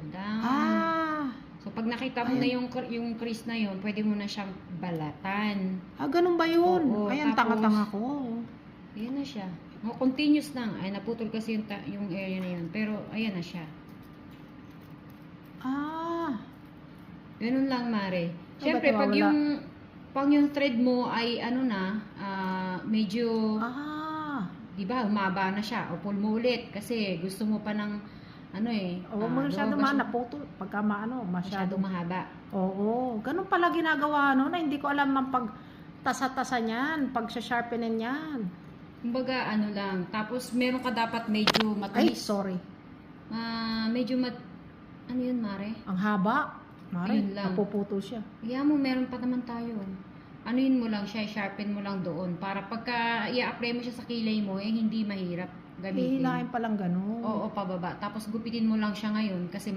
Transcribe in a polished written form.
down. Ah, So, pag nakita mo na yung crease na yun, pwede mo na siyang balatan. ganun ba yun? Oo, Ayan, tapos, tanga-tanga ko. ayan na siya. Continuous lang. Ay, naputol kasi yung area na yun. Pero, ayan na siya. Ah, Ganun lang, Mare. Siyempre, ba't nawawala? pag yung thread mo ay, medyo, di ba, humaba na siya. Upol mo ulit. Kasi, gusto mo pa ng, Huwag mo masyado lumabas yung naputol. Pagka masyado. masyadong mahaba. Oo, ganun pala ginagawa no, na hindi ko alam ang pag-tasa-tasa niyan, pag-sharpenin niyan. Kumbaga, lang. Tapos, meron ka dapat medyo Ay, matamis. sorry. Medyo ano yun, Mare? Ang haba. Mare, Ayun lang. napuputol siya. Kaya mo, meron pa naman tayo. Anuin mo lang siya, sharpen mo lang doon. Para pagka i-apply mo siya sa kilay mo, hindi mahirap gamitin. Hihilahin palang ganun. Oo, pababa. Tapos gupitin mo lang siya ngayon kasi